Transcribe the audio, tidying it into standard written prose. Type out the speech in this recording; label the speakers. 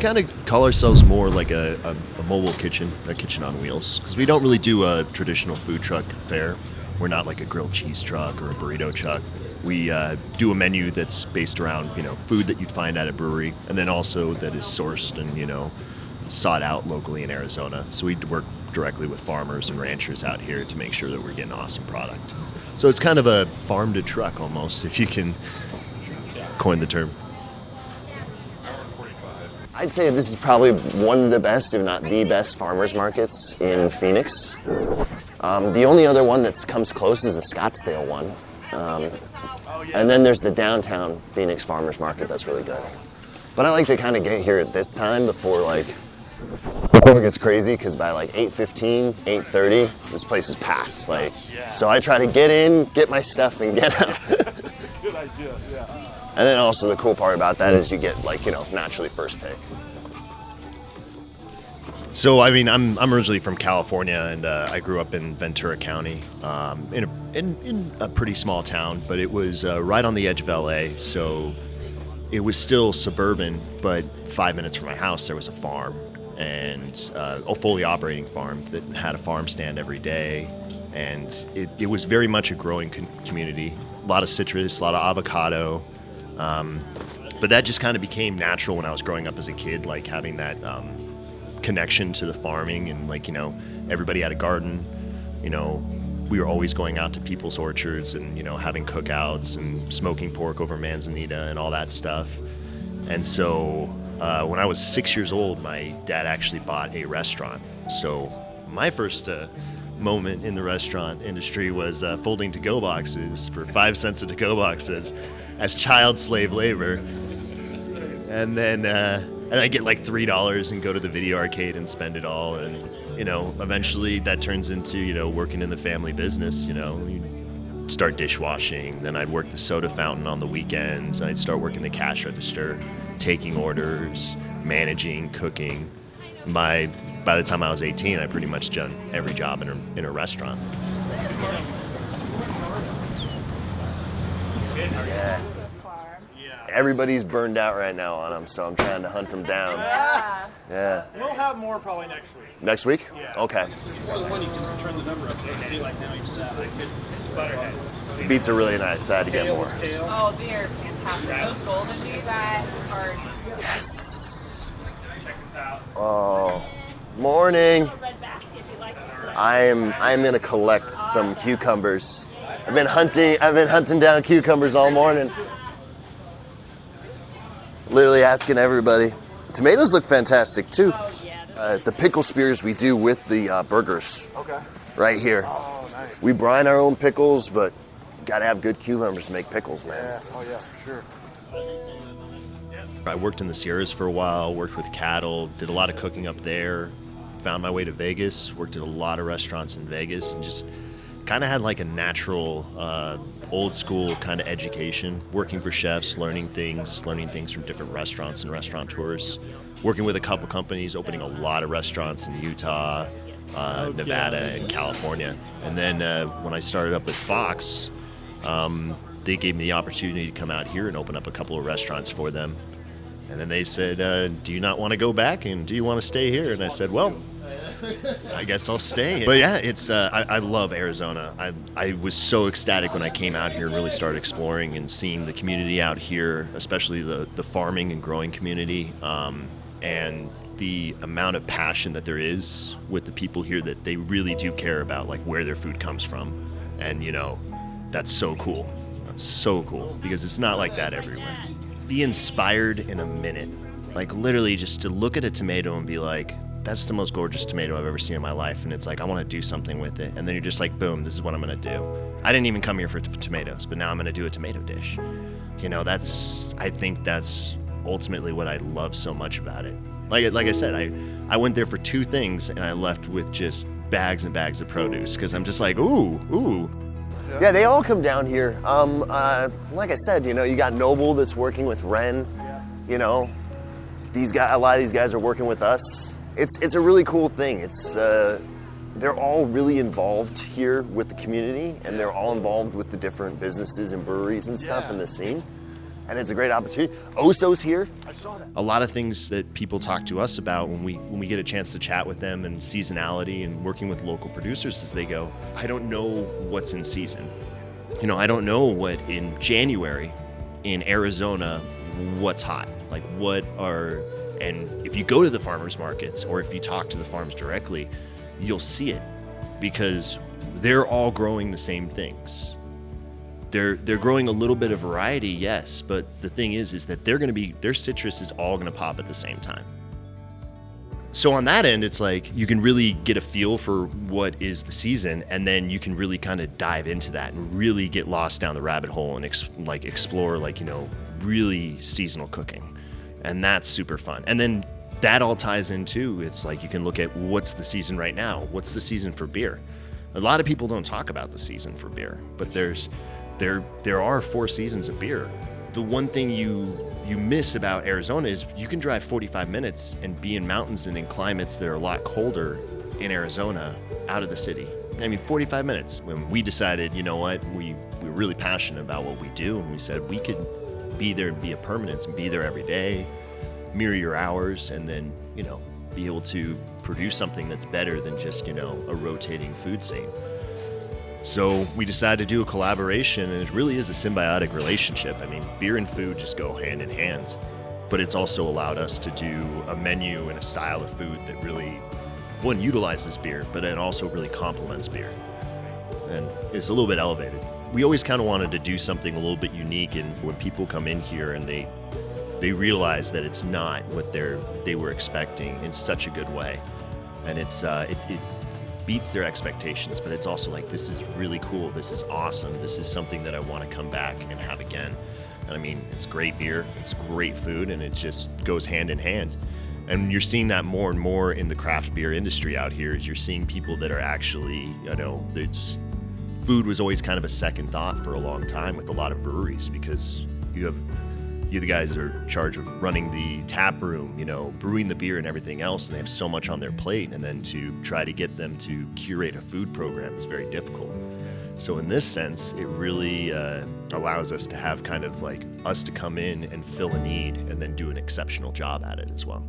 Speaker 1: kind of call ourselves more like a mobile kitchen, a kitchen on wheels, because we don't really do a traditional food truck fare. We're not like a grilled cheese truck or a burrito truck. We do a menu that's based around, food that you'd find at a brewery, and then also that is sourced and, sought out locally in Arizona. So we work directly with farmers and ranchers out here to make sure that we're getting awesome product. So it's kind of a farm to truck almost, if you can coin the term.
Speaker 2: I'd say this is probably one of the best, if not the best, farmers markets in Phoenix. The only other one that comes close is the Scottsdale one. And then there's the downtown Phoenix farmers market that's really good. But I like to kind of get here at this time before it gets crazy, because by 8:15, 8:30, this place is packed. So I try to get in, get my stuff, and get out.
Speaker 3: Good idea, yeah.
Speaker 2: And then also the cool part about that is you get naturally first pick.
Speaker 1: So I'm originally from California, and I grew up in Ventura County, in a pretty small town, but it was right on the edge of LA. So it was still suburban, but 5 minutes from my house there was a farm, and a fully operating farm that had a farm stand every day, and it was very much a growing community. A lot of citrus, a lot of avocado. But that just kind of became natural when I was growing up as a kid, having that connection to the farming, and everybody had a garden. We were always going out to people's orchards and having cookouts and smoking pork over manzanita and all that stuff. And so when I was 6 years old, my dad actually bought a restaurant. So my first moment in the restaurant industry was folding to-go boxes for 5 cents a to-go boxes as child slave labor. And then I get $3 and go to the video arcade and spend it all. And, eventually that turns into, working in the family business. You start dishwashing. Then I'd work the soda fountain on the weekends. I'd start working the cash register, taking orders, managing, cooking. By the time I was 18, I pretty much done every job in a restaurant.
Speaker 2: Yeah. Everybody's burned out right now on them, so I'm trying to hunt them down. Yeah.
Speaker 3: We'll have more probably next week.
Speaker 2: Next week?
Speaker 3: Yeah.
Speaker 2: Okay.
Speaker 3: There's more than one, you can turn the number up there. See, now you can this butterhead.
Speaker 2: Beets are really nice. I had to get more.
Speaker 3: Kale.
Speaker 4: Oh, they're fantastic. Those golden beets are...
Speaker 2: Yes.
Speaker 3: Check this out.
Speaker 2: Oh, morning. I'm gonna collect some cucumbers. I've been hunting down cucumbers all morning. Literally asking everybody. Tomatoes look fantastic too. The pickle spears we do with the burgers.
Speaker 3: Okay.
Speaker 2: Right here.
Speaker 3: Oh, nice.
Speaker 2: We brine our own pickles, but gotta have good cucumbers to make pickles, man.
Speaker 3: Yeah. Oh yeah, for sure.
Speaker 1: I worked in the Sierras for a while, worked with cattle, did a lot of cooking up there, found my way to Vegas, worked at a lot of restaurants in Vegas, and just kind of had a natural, old school kind of education, working for chefs, learning things from different restaurants and restaurateurs, working with a couple companies, opening a lot of restaurants in Utah, Nevada, and California. And then when I started up with Fox, they gave me the opportunity to come out here and open up a couple of restaurants for them. And then they said, do you not want to go back, and do you want to stay here? And I said, well, I guess I'll stay. But yeah, it's I love Arizona. I was so ecstatic when I came out here and really started exploring and seeing the community out here, especially the farming and growing community, and the amount of passion that there is with the people here, that they really do care about where their food comes from. And that's so cool. That's so cool, because it's not like that everywhere. Be inspired in a minute. Literally just to look at a tomato and be like, that's the most gorgeous tomato I've ever seen in my life. And it's I want to do something with it. And then you're just boom, this is what I'm going to do. I didn't even come here for tomatoes, but now I'm going to do a tomato dish. I think that's ultimately what I love so much about it. Like I said, I went there for two things, and I left with just bags and bags of produce, because I'm just ooh.
Speaker 2: Yeah, they all come down here. Like I said, you got Noble that's working with Ren. These guys, a lot of these guys are working with us. It's a really cool thing. They're all really involved here with the community, and they're all involved with the different businesses and breweries and stuff in the scene. and it's a great opportunity. Oso's here.
Speaker 1: A lot of things that people talk to us about when we get a chance to chat with them, and seasonality and working with local producers, is they go, I don't know what's in season. You know, I don't know what in January in Arizona, what's hot. Like and if you go to the farmers markets or if you talk to the farms directly, you'll see it, because they're all growing the same things. They're growing a little bit of variety, yes, but the thing is that their citrus is all gonna pop at the same time. So on that end, it's like you can really get a feel for what is the season, and then you can really kind of dive into that and really get lost down the rabbit hole and explore really seasonal cooking. And that's super fun. And then that all ties into, it's like you can look at what's the season right now. What's the season for beer? A lot of people don't talk about the season for beer, but there are 4 seasons of beer. The one thing you miss about Arizona is you can drive 45 minutes and be in mountains and in climates that are a lot colder in Arizona out of the city. I mean, 45 minutes. When we decided, you know what, we're really passionate about what we do, and we said we could be there and be a permanence and be there every day, mirror your hours, and then, be able to produce something that's better than just, a rotating food scene. So we decided to do a collaboration, and it really is a symbiotic relationship. I mean, beer and food just go hand in hand, but it's also allowed us to do a menu and a style of food that really, one, utilizes beer, but it also really complements beer. And it's a little bit elevated. We always kind of wanted to do something a little bit unique, and when people come in here and they realize that it's not what they were expecting in such a good way. And it beats their expectations, but it's also like, this is really cool, this is awesome, this is something that I want to come back and have again. And I mean, it's great beer, it's great food, and it just goes hand in hand. And you're seeing that more and more in the craft beer industry out here, is you're seeing people that are actually, food was always kind of a second thought for a long time with a lot of breweries, because you're the guys that are in charge of running the tap room, brewing the beer and everything else, and they have so much on their plate, and then to try to get them to curate a food program is very difficult. So in this sense, it really allows us to have kind of like us to come in and fill a need and then do an exceptional job at it as well.